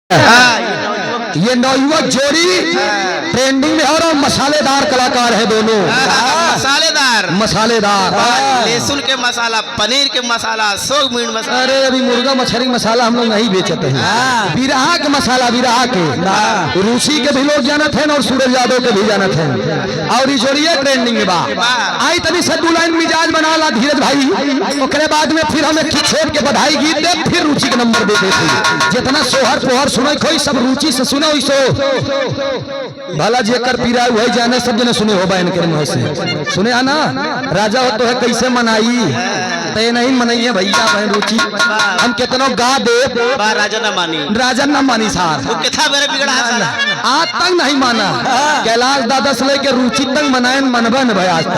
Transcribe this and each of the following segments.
ये नौयुवक जोड़ी ट्रेंडिंग में और मसालेदार कलाकार है दोनों। मसालेदार लहसुन के मसाला, पनीर के मसाला, सोग मीट मसाला। अरे अभी मुर्गा मछली मसाला हम लोग नहीं बेचते हैं। बिरहा के मसाला, बिरहा के रूसी के भी लोग जानत हैं और सूरज यादव के भी जानत हैं। और ये जोड़िए ट्रेंडिंग में बा आई तभी से दो लाइन मिजाज बना ला धीरज भाई। ओकरे बाद में फिर हमें छोड़ के बधाई गीत दे, फिर रुचि के नंबर दे देते। जितना सोहर पोहर सुने खोई सब रुचि से सुने सो भला जेकर पीरा वही जाने, सब जने सुने हो बहन के मुँह से सुने आना। राजा हो तो है कैसे मनाई, तय नहीं मनाइए भैया बहन रुचि। हम कितनों गा दे राजा न मानी, राजा न मानी सार मेरे बिगड़ा आज तक नहीं माना। कैलाश दादा से लेके रुचि तक मनाए मनबन भाई आज तक।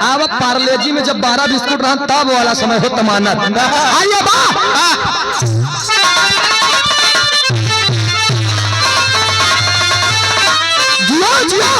अब पार्लेजी में जब 12 बिस्कुट रहा तब वाला समय हो तमानत आइए बा। जियो जियो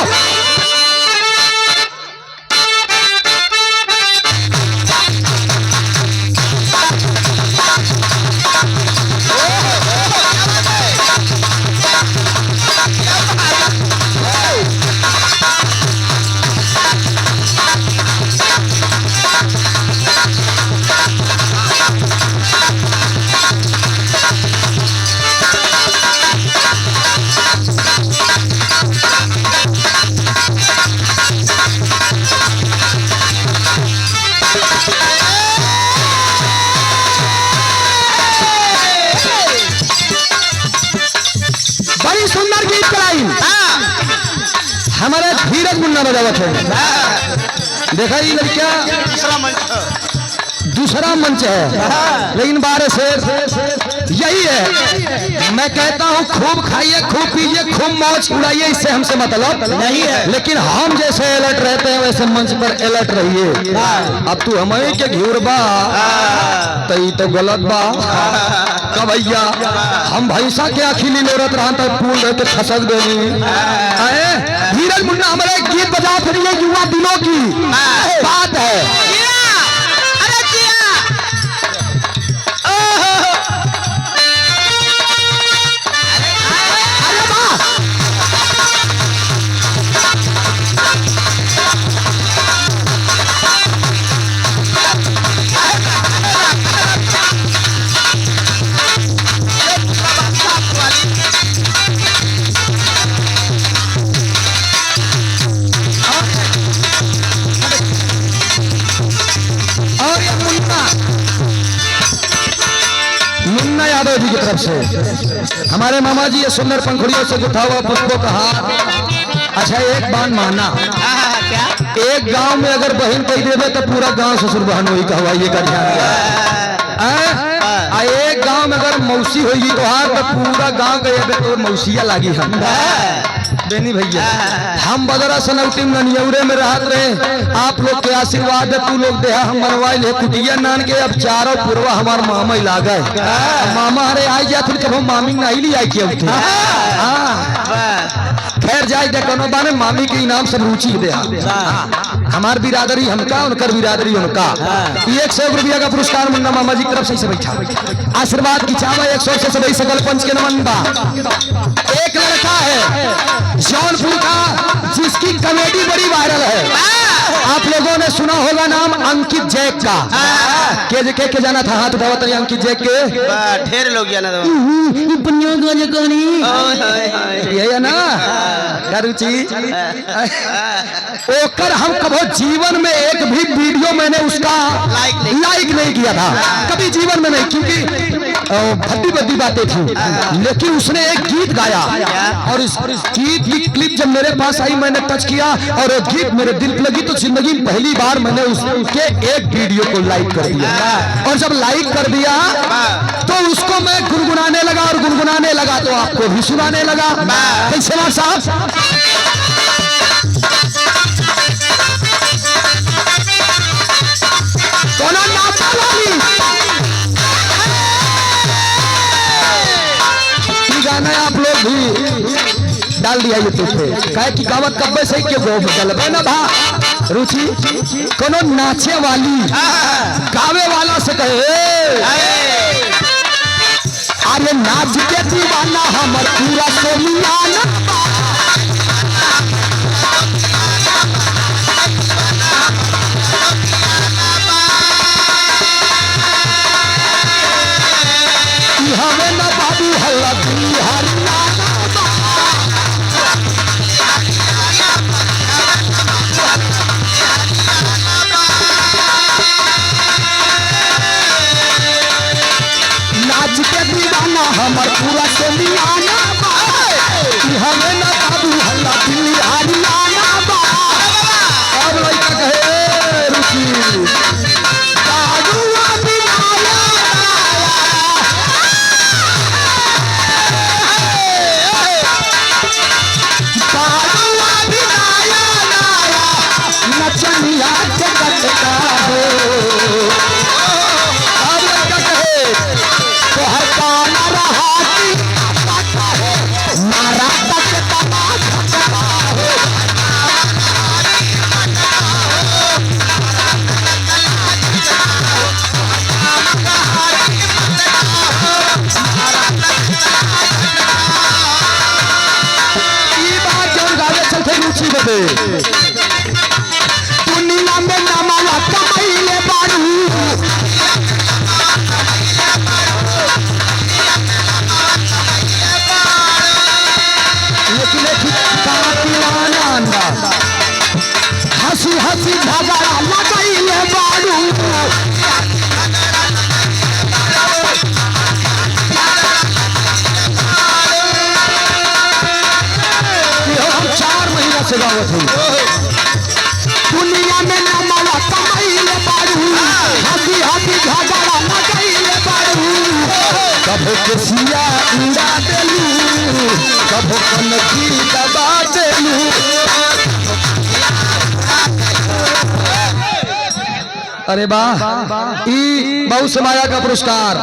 सुंदर गीत कराई हमारे धीरज मुन्ना बजावत है। देखा ये लड़किया दूसरा मंच है, लेकिन बारे से यही है। मैं कहता हूँ खूब खाइए, खूब पीजिए, खूब मौज उड़ाइए, इससे हमसे मतलब नहीं है। लेकिन हम जैसे अलर्ट रहते हैं वैसे मंच पर अलर्ट रहिए। अब तू हमें के घूर बा तो गलत बा का भैया। हम भैंसा के अखिली लोरत रहा तो पूल रहते खसक देनी। धीरज मुन्ना हमारे गीत बजा फिर ये युवा दिलों की बात है। मुन्ना यादव जी की तरफ से हमारे मामा जी ये सुंदर पंखुड़ियों से गुथा हुआ पुष्पों का हार। अच्छा एक बात माना, एक गांव में अगर बहन कही देवे तो पूरा गांव ससुर बहन वही कहवा, ये का ध्यान। एक गांव में अगर मौसी होगी तो हार तो पूरा गांव कहे तो मौसिया लागी हम बेनी भैया। हम बदरा सनौटी ननियौरे में रहत रहे, आप लोग के आशीर्वाद है, तू लोग देहा हम बनवाई ले कुटिया नान के। अब चारों पुरवा हमार मामा ही लागे, मामा अरे आई जा फिर कब मामी नहीं ली आई के। खैर जाए कोनो बाने मामी के इनाम से रुचि दे। हमार बिरादरी हमका, उनकर बिरादरी उनका। 100 रुपया का पुरस्कार मुन्ना मामा जी की तरफ से बैठा आशीर्वाद की चावा 100 से सभी सकल पंच के नमन बा। एक लड़का है जौनपुर का जिसकी कॉमेडी बड़ी वायरल है, आप लोगों ने सुना होगा नाम अंकित जैक का। के जाना था हाथ उठावा तो अंकित जैक के ढेर लोग जाना था। ये है ना रुचि। ओकर हम कभी जीवन में एक भी वीडियो मैंने उसका लाइक नहीं किया था, कभी जीवन में नहीं, क्योंकि भद्दी भद्दी बातें थी। लेकिन उसने एक गीत गाया और इस गीत की क्लिप जब मेरे पास आई मैंने टच किया और वो गीत मेरे दिल पे लगी, तो जिंदगी में पहली बार मैंने उसके एक वीडियो को लाइक कर दिया। और जब लाइक कर दिया तो उसको मैं गुनगुनाने लगा और गुनगुनाने लगा तो आपको भी सुनाने लगा। कैसे बात साहब? गाना आप लोग भी डाल दिया यूट्यूब पे, कहे कि गावत कब्बे से क्यों गलबे ना भा रुचि कोनो नाचे वाली गावे वाला से कहे अरे नाच के दीवाना हमर पूरा सोमियाना हमें न बाबू हल्ला हरियाणा नाच के दीवाना हमर पूरा सोमियाना हमें न बाबू हल्ला हरियाणा अब लड़का कहे रुचि नचनिया जगत का हो अब लड़का कहे तोहर कान रहाती मारा तक तमाशा हो ई बात जब गावे चलते रुचि बते दुनिया में नमाला कमाइले बारू लेकिन हंसी हंसी झगड़ा लगाइले बारू हम 4 महीना से गावत हूँ दुनिया में नमाला कमाइले बारू हंसी हंसी झगड़ा लगाइले बारू कभो केसिया उड़ा देलू कभो कनकी दबा देलू अरे वाह ई बहु समाया का पुरस्कार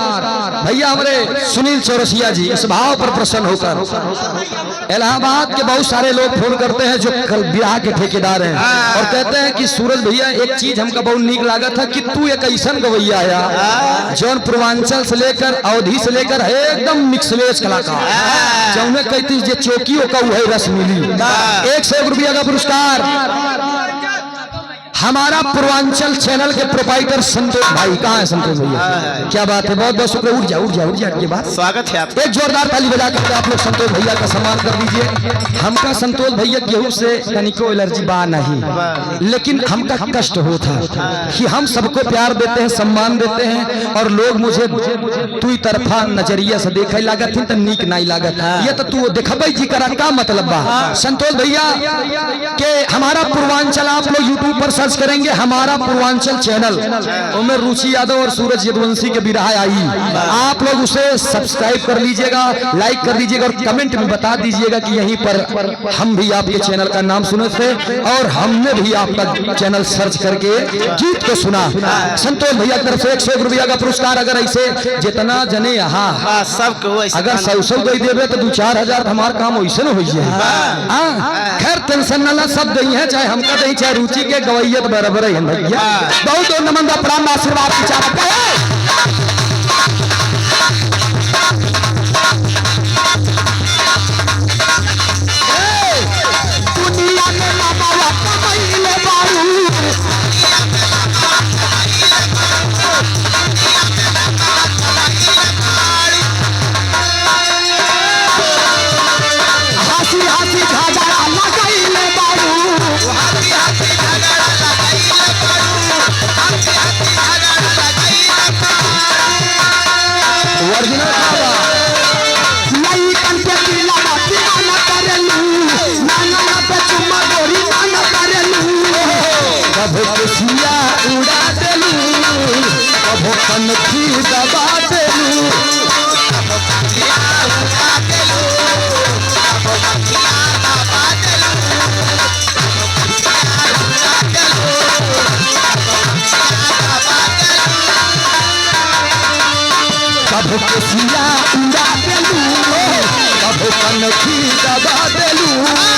भैया हमारे सुनील चौरसिया जी इस भाव पर प्रसन्न होकर इलाहाबाद के बहुत सारे लोग फोन करते हैं जो कल विवाह के ठेकेदार हैं और कहते हैं कि सूरज भैया एक चीज हमका बहुत नीक लागत है कि तू एक ऐसा गवैया आया जौन पूर्वांचल से लेकर अवधि से लेकर एकदम मिक्सवेज कलाकार जौने कहती जे चौकियों का वही रस मिली 101 रुपया का पुरस्कार हमारा पूर्वांचल चैनल के प्रोपाइटर संतोष भाई कहाँ है संतोष भैया क्या बात है बहुत बहुत शुक्रिया उठ जा के बाद स्वागत है आपका। एक जोरदार ताली बजा करके आप लोग संतोष भैया का सम्मान कर दीजिए हमका संतोष भैया गेहूं से तनिको एलर्जी बा नहीं लेकिन हमका कष्ट होता कि हम सबको प्यार देते हैं सम्मान देते हैं और लोग मुझे तू तरफा नजरिया से देखे लागत तो नीक नहीं लागत ये तो तू देखबे जी करा का मतलब बा संतोष भैया के हमारा पूर्वांचल आप लोग यूट्यूब पर सर्च करेंगे हमारा पूर्वांचल चैनल उनमें रुचि यादव और सूरज यदुवंशी के विरह आई आप लोग उसे सब्सक्राइब कर लीजिएगा लाइक कर दीजिएगा और कमेंट में बता दीजिएगा कि यहीं पर हम भी आपके चैनल का नाम सुने थे और हमने भी आपका चैनल सर्च करके गीत को सुना संतोष भैया की तरफ से 101 रुपया का पुरस्कार अगर ऐसे जितना जने यहाँ सबको अगर 100 दे देवे तो 2-4 हजार हमारा काम वैसे न हो खैर टेंशन न सब दही है चाहे हमका दही चाहे रुचि के गवैया बराबर है भैया बहुत बहुत नमन प्रणाम आशीर्वाद दुनिया में नमाला कमाइले बारू हंसी हंसी झगड़ा लगाइले बारू उड़ा देलू कभो कनखी दबा देलू कभो केसिया उड़ा देलू कभो कनखी दबा देलू